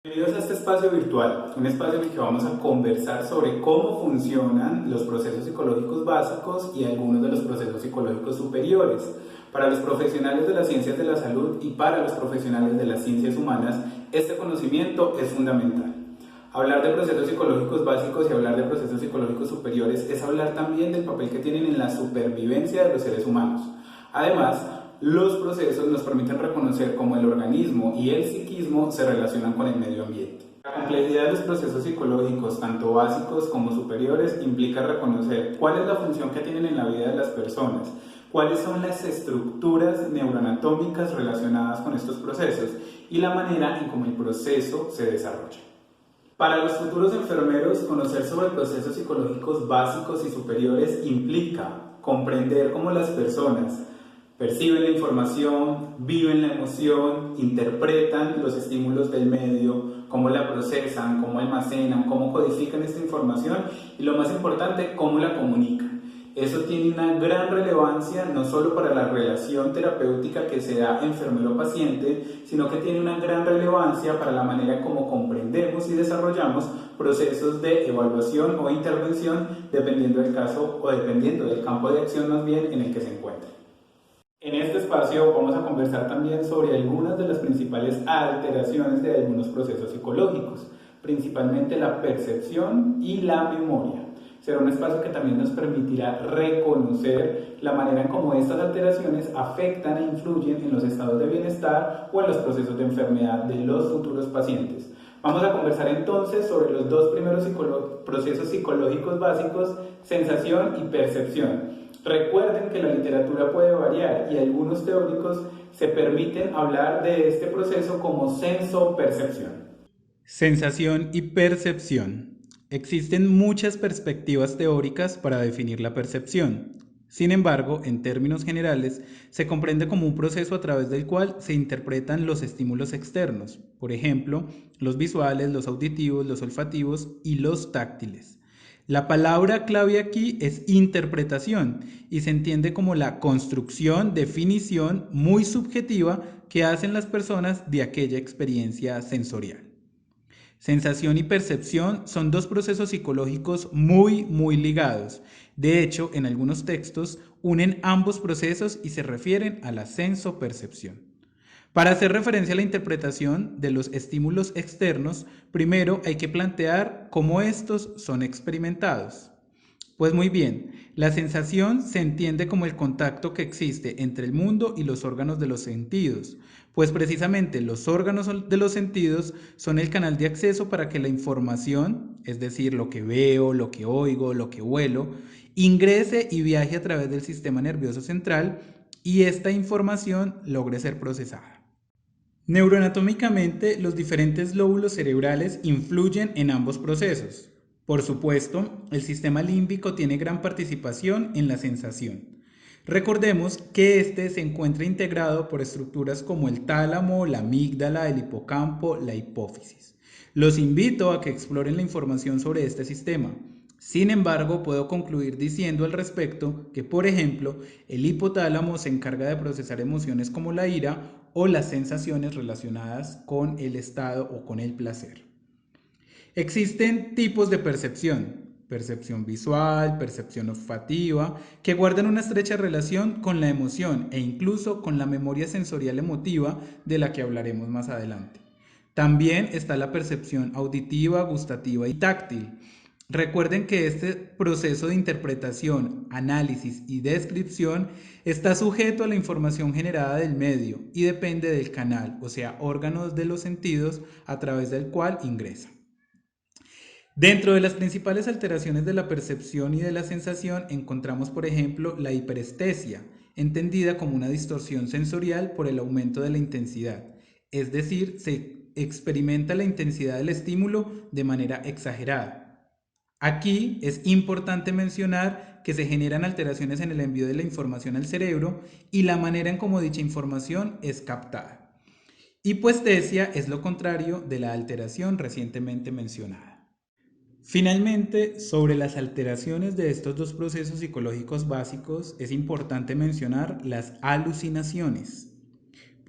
Bienvenidos a este espacio virtual, un espacio en el que vamos a conversar sobre cómo funcionan los procesos psicológicos básicos y algunos de los procesos psicológicos superiores. Para los profesionales de las ciencias de la salud y para los profesionales de las ciencias humanas, este conocimiento es fundamental. Hablar de procesos psicológicos básicos y hablar de procesos psicológicos superiores es hablar también del papel que tienen en la supervivencia de los seres humanos. Además, los procesos nos permiten reconocer cómo el organismo y el psiquismo se relacionan con el medio ambiente. La complejidad de los procesos psicológicos, tanto básicos como superiores, implica reconocer cuál es la función que tienen en la vida de las personas, cuáles son las estructuras neuroanatómicas relacionadas con estos procesos y la manera en cómo el proceso se desarrolla. Para los futuros enfermeros, conocer sobre procesos psicológicos básicos y superiores implica comprender cómo las personas perciben la información, viven la emoción, interpretan los estímulos del medio, cómo la procesan, cómo almacenan, cómo codifican esta información y lo más importante, cómo la comunican. Eso tiene una gran relevancia no solo para la relación terapéutica que se da enfermero-paciente, sino que tiene una gran relevancia para la manera como comprendemos y desarrollamos procesos de evaluación o intervención dependiendo del caso o dependiendo del campo de acción más bien en el que se encuentre. En este espacio vamos a conversar también sobre algunas de las principales alteraciones de algunos procesos psicológicos, principalmente la percepción y la memoria. Será un espacio que también nos permitirá reconocer la manera en cómo estas alteraciones afectan e influyen en los estados de bienestar o en los procesos de enfermedad de los futuros pacientes. Vamos a conversar entonces sobre los dos primeros procesos psicológicos básicos, sensación y percepción. Recuerden que la literatura puede variar y algunos teóricos se permiten hablar de este proceso como senso-percepción. Sensación y percepción. Existen muchas perspectivas teóricas para definir la percepción. Sin embargo, en términos generales, se comprende como un proceso a través del cual se interpretan los estímulos externos, por ejemplo, los visuales, los auditivos, los olfativos y los táctiles. La palabra clave aquí es interpretación y se entiende como la construcción, definición muy subjetiva que hacen las personas de aquella experiencia sensorial. Sensación y percepción son dos procesos psicológicos muy ligados. De hecho, en algunos textos unen ambos procesos y se refieren a la sensopercepción. Para hacer referencia a la interpretación de los estímulos externos, primero hay que plantear cómo estos son experimentados. Pues muy bien, la sensación se entiende como el contacto que existe entre el mundo y los órganos de los sentidos, pues precisamente los órganos de los sentidos son el canal de acceso para que la información, es decir, lo que veo, lo que oigo, lo que huelo, ingrese y viaje a través del sistema nervioso central y esta información logre ser procesada. Neuroanatómicamente, los diferentes lóbulos cerebrales influyen en ambos procesos. Por supuesto, el sistema límbico tiene gran participación en la sensación. Recordemos que este se encuentra integrado por estructuras como el tálamo, la amígdala, el hipocampo, la hipófisis. Los invito a que exploren la información sobre este sistema. Sin embargo, puedo concluir diciendo al respecto que, por ejemplo, el hipotálamo se encarga de procesar emociones como la ira o las sensaciones relacionadas con el estado o con el placer. Existen tipos de percepción: percepción visual, percepción olfativa, que guardan una estrecha relación con la emoción e incluso con la memoria sensorial emotiva de la que hablaremos más adelante. También está la percepción auditiva, gustativa y táctil. Recuerden que este proceso de interpretación, análisis y descripción está sujeto a la información generada del medio y depende del canal, o sea, órganos de los sentidos a través del cual ingresa. Dentro de las principales alteraciones de la percepción y de la sensación encontramos, por ejemplo, la hiperestesia, entendida como una distorsión sensorial por el aumento de la intensidad, es decir, se experimenta la intensidad del estímulo de manera exagerada. Aquí es importante mencionar que se generan alteraciones en el envío de la información al cerebro y la manera en cómo dicha información es captada. Hipoestesia es lo contrario de la alteración recientemente mencionada. Finalmente, sobre las alteraciones de estos dos procesos psicológicos básicos, es importante mencionar las alucinaciones.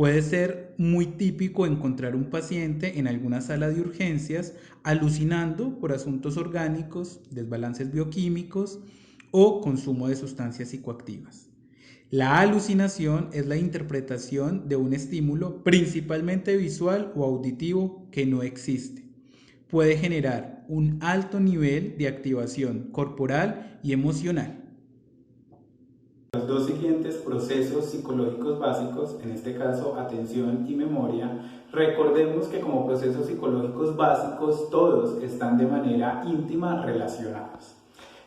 Puede ser muy típico encontrar un paciente en alguna sala de urgencias alucinando por asuntos orgánicos, desbalances bioquímicos o consumo de sustancias psicoactivas. La alucinación es la interpretación de un estímulo principalmente visual o auditivo que no existe. Puede generar un alto nivel de activación corporal y emocional. Los dos siguientes procesos psicológicos básicos, en este caso atención y memoria, recordemos que como procesos psicológicos básicos todos están de manera íntima relacionados.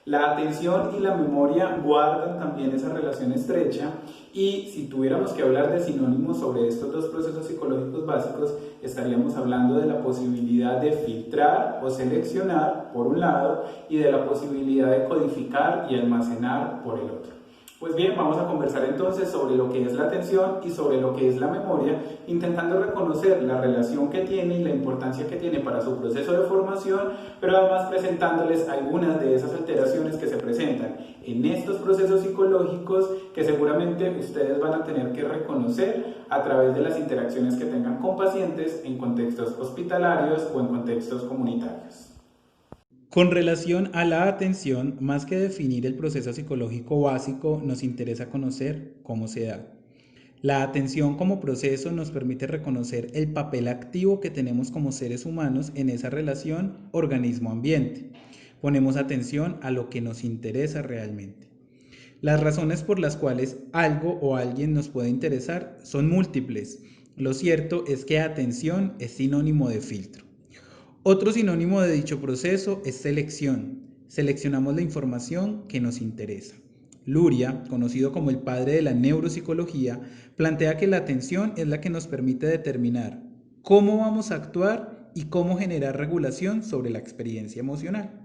La atención y la memoria guardan también esa relación estrecha y si tuviéramos que hablar de sinónimos sobre estos dos procesos psicológicos básicos, estaríamos hablando de la posibilidad de filtrar o seleccionar por un lado y de la posibilidad de codificar y almacenar por el otro. Pues bien, vamos a conversar entonces sobre lo que es la atención y sobre lo que es la memoria, intentando reconocer la relación que tiene y la importancia que tiene para su proceso de formación, pero además presentándoles algunas de esas alteraciones que se presentan en estos procesos psicológicos que seguramente ustedes van a tener que reconocer a través de las interacciones que tengan con pacientes en contextos hospitalarios o en contextos comunitarios. Con relación a la atención, más que definir el proceso psicológico básico, nos interesa conocer cómo se da. La atención como proceso nos permite reconocer el papel activo que tenemos como seres humanos en esa relación organismo-ambiente. Ponemos atención a lo que nos interesa realmente. Las razones por las cuales algo o alguien nos puede interesar son múltiples. Lo cierto es que atención es sinónimo de filtro. Otro sinónimo de dicho proceso es selección. Seleccionamos la información que nos interesa. Luria, conocido como el padre de la neuropsicología, plantea que la atención es la que nos permite determinar cómo vamos a actuar y cómo generar regulación sobre la experiencia emocional.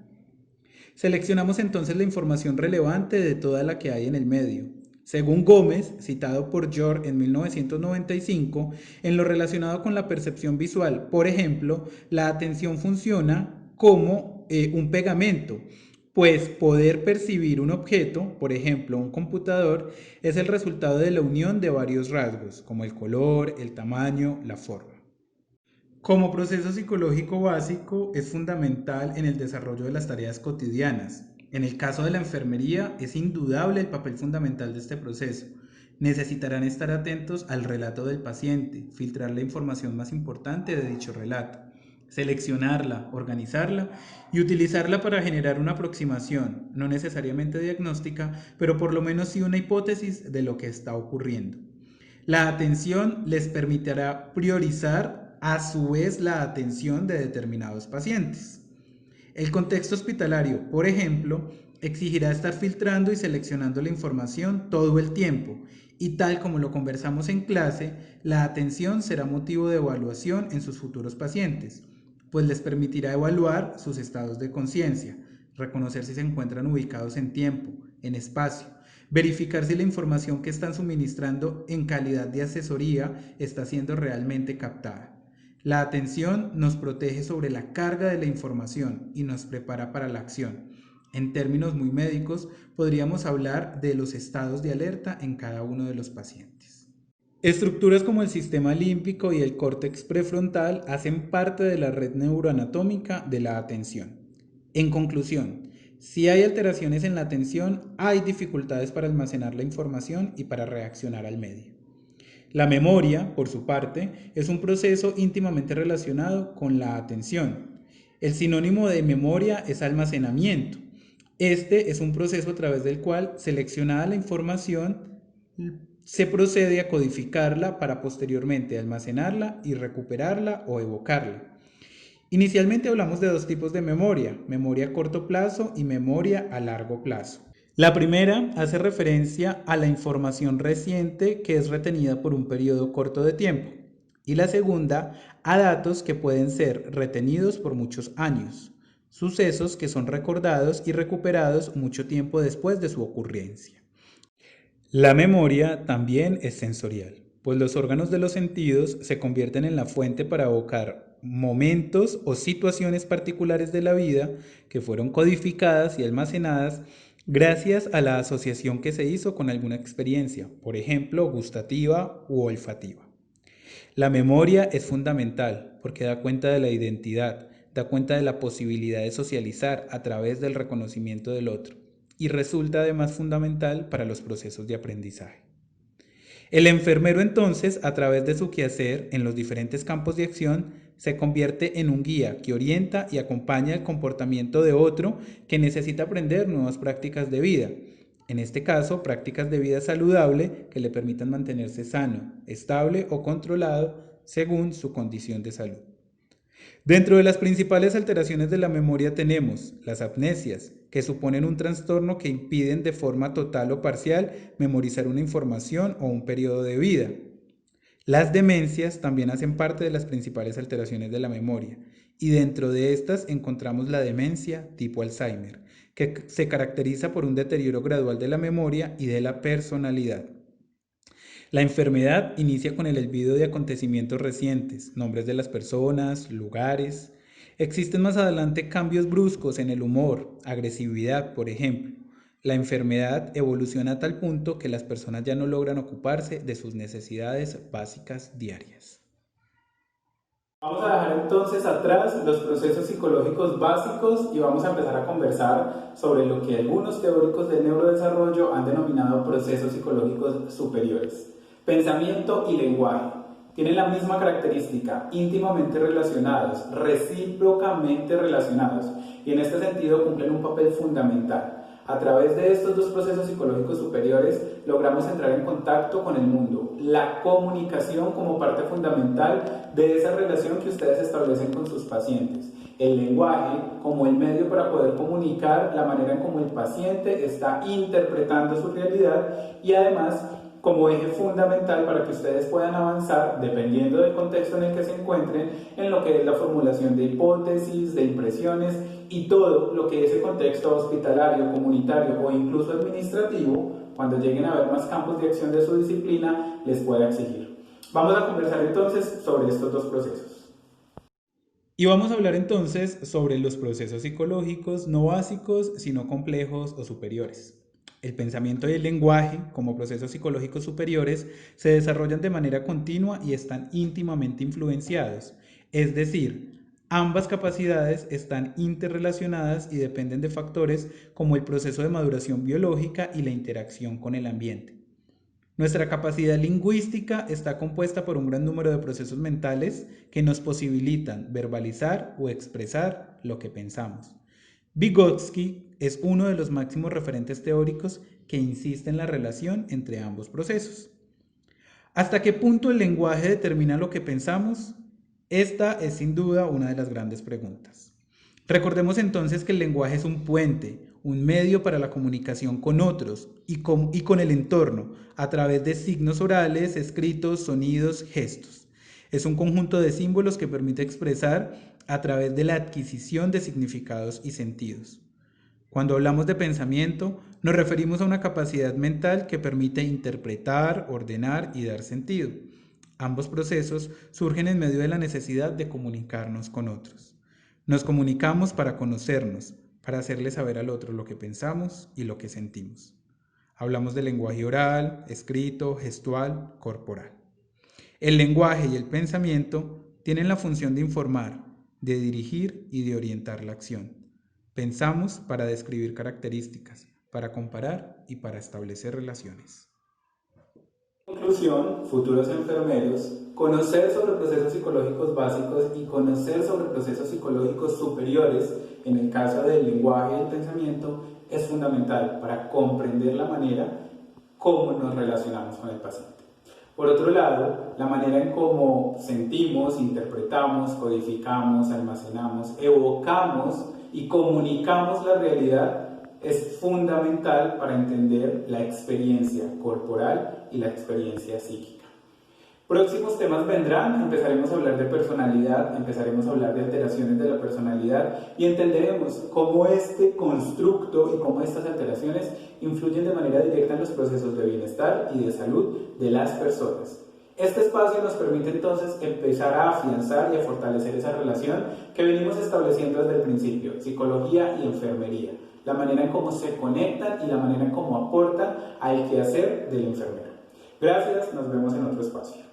Seleccionamos entonces la información relevante de toda la que hay en el medio. Según Gómez, citado por George en 1995, en lo relacionado con la percepción visual, por ejemplo, la atención funciona como un pegamento, pues poder percibir un objeto, por ejemplo un computador, es el resultado de la unión de varios rasgos, como el color, el tamaño, la forma. Como proceso psicológico básico, es fundamental en el desarrollo de las tareas cotidianas. En el caso de la enfermería, es indudable el papel fundamental de este proceso. Necesitarán estar atentos al relato del paciente, filtrar la información más importante de dicho relato, seleccionarla, organizarla y utilizarla para generar una aproximación, no necesariamente diagnóstica, pero por lo menos sí una hipótesis de lo que está ocurriendo. La atención les permitirá priorizar a su vez la atención de determinados pacientes. El contexto hospitalario, por ejemplo, exigirá estar filtrando y seleccionando la información todo el tiempo y tal como lo conversamos en clase, la atención será motivo de evaluación en sus futuros pacientes, pues les permitirá evaluar sus estados de conciencia, reconocer si se encuentran ubicados en tiempo, en espacio, verificar si la información que están suministrando en calidad de asesoría está siendo realmente captada. La atención nos protege sobre la carga de la información y nos prepara para la acción. En términos muy médicos, podríamos hablar de los estados de alerta en cada uno de los pacientes. Estructuras como el sistema límbico y el córtex prefrontal hacen parte de la red neuroanatómica de la atención. En conclusión, si hay alteraciones en la atención, hay dificultades para almacenar la información y para reaccionar al medio. La memoria, por su parte, es un proceso íntimamente relacionado con la atención. El sinónimo de memoria es almacenamiento. Este es un proceso a través del cual, seleccionada la información, se procede a codificarla para posteriormente almacenarla y recuperarla o evocarla. Inicialmente hablamos de dos tipos de memoria a corto plazo y memoria a largo plazo. La primera hace referencia a la información reciente que es retenida por un periodo corto de tiempo y la segunda a datos que pueden ser retenidos por muchos años, sucesos que son recordados y recuperados mucho tiempo después de su ocurrencia. La memoria también es sensorial, pues los órganos de los sentidos se convierten en la fuente para evocar momentos o situaciones particulares de la vida que fueron codificadas y almacenadas gracias a la asociación que se hizo con alguna experiencia, por ejemplo, gustativa u olfativa. La memoria es fundamental porque da cuenta de la identidad, da cuenta de la posibilidad de socializar a través del reconocimiento del otro y resulta además fundamental para los procesos de aprendizaje. El enfermero entonces, a través de su quehacer en los diferentes campos de acción, se convierte en un guía que orienta y acompaña el comportamiento de otro que necesita aprender nuevas prácticas de vida. En este caso, prácticas de vida saludable que le permitan mantenerse sano, estable o controlado según su condición de salud. Dentro de las principales alteraciones de la memoria tenemos las amnesias, que suponen un trastorno que impiden de forma total o parcial memorizar una información o un periodo de vida. Las demencias también hacen parte de las principales alteraciones de la memoria, y dentro de estas encontramos la demencia tipo Alzheimer, que se caracteriza por un deterioro gradual de la memoria y de la personalidad. La enfermedad inicia con el olvido de acontecimientos recientes, nombres de las personas, lugares. Existen más adelante cambios bruscos en el humor, agresividad, por ejemplo. La enfermedad evoluciona a tal punto que las personas ya no logran ocuparse de sus necesidades básicas diarias. Vamos a dejar entonces atrás los procesos psicológicos básicos y vamos a empezar a conversar sobre lo que algunos teóricos del neurodesarrollo han denominado procesos psicológicos superiores. Pensamiento y lenguaje tienen la misma característica, íntimamente relacionados, recíprocamente relacionados, y en este sentido cumplen un papel fundamental. A través de estos dos procesos psicológicos superiores logramos entrar en contacto con el mundo, la comunicación como parte fundamental de esa relación que ustedes establecen con sus pacientes, el lenguaje como el medio para poder comunicar la manera en cómo el paciente está interpretando su realidad y además como eje fundamental para que ustedes puedan avanzar, dependiendo del contexto en el que se encuentren, en lo que es la formulación de hipótesis, de impresiones y todo lo que ese contexto hospitalario, comunitario o incluso administrativo, cuando lleguen a ver más campos de acción de su disciplina, les pueda exigir. Vamos a conversar entonces sobre estos dos procesos. Y vamos a hablar entonces sobre los procesos psicológicos no básicos, sino complejos o superiores. El pensamiento y el lenguaje, como procesos psicológicos superiores, se desarrollan de manera continua y están íntimamente influenciados. Es decir, ambas capacidades están interrelacionadas y dependen de factores como el proceso de maduración biológica y la interacción con el ambiente. Nuestra capacidad lingüística está compuesta por un gran número de procesos mentales que nos posibilitan verbalizar o expresar lo que pensamos. Vygotsky es uno de los máximos referentes teóricos que insiste en la relación entre ambos procesos. ¿Hasta qué punto el lenguaje determina lo que pensamos? Esta es sin duda una de las grandes preguntas. Recordemos entonces que el lenguaje es un puente, un medio para la comunicación con otros y con el entorno a través de signos orales, escritos, sonidos, gestos. Es un conjunto de símbolos que permite expresar a través de la adquisición de significados y sentidos. Cuando hablamos de pensamiento, nos referimos a una capacidad mental que permite interpretar, ordenar y dar sentido. Ambos procesos surgen en medio de la necesidad de comunicarnos con otros. Nos comunicamos para conocernos, para hacerle saber al otro lo que pensamos y lo que sentimos. Hablamos de lenguaje oral, escrito, gestual, corporal. El lenguaje y el pensamiento tienen la función de informar, de dirigir y de orientar la acción. Pensamos para describir características, para comparar y para establecer relaciones. En conclusión, futuros enfermeros, conocer sobre procesos psicológicos básicos y conocer sobre procesos psicológicos superiores, en el caso del lenguaje y el pensamiento, es fundamental para comprender la manera como nos relacionamos con el paciente. Por otro lado, la manera en cómo sentimos, interpretamos, codificamos, almacenamos, evocamos y comunicamos la realidad es fundamental para entender la experiencia corporal y la experiencia psíquica. Próximos temas vendrán, empezaremos a hablar de personalidad, empezaremos a hablar de alteraciones de la personalidad y entenderemos cómo este constructo y cómo estas alteraciones influyen de manera directa en los procesos de bienestar y de salud de las personas. Este espacio nos permite entonces empezar a afianzar y a fortalecer esa relación que venimos estableciendo desde el principio, psicología y enfermería, la manera en cómo se conectan y la manera en cómo aportan al quehacer del enfermero. Gracias, nos vemos en otro espacio.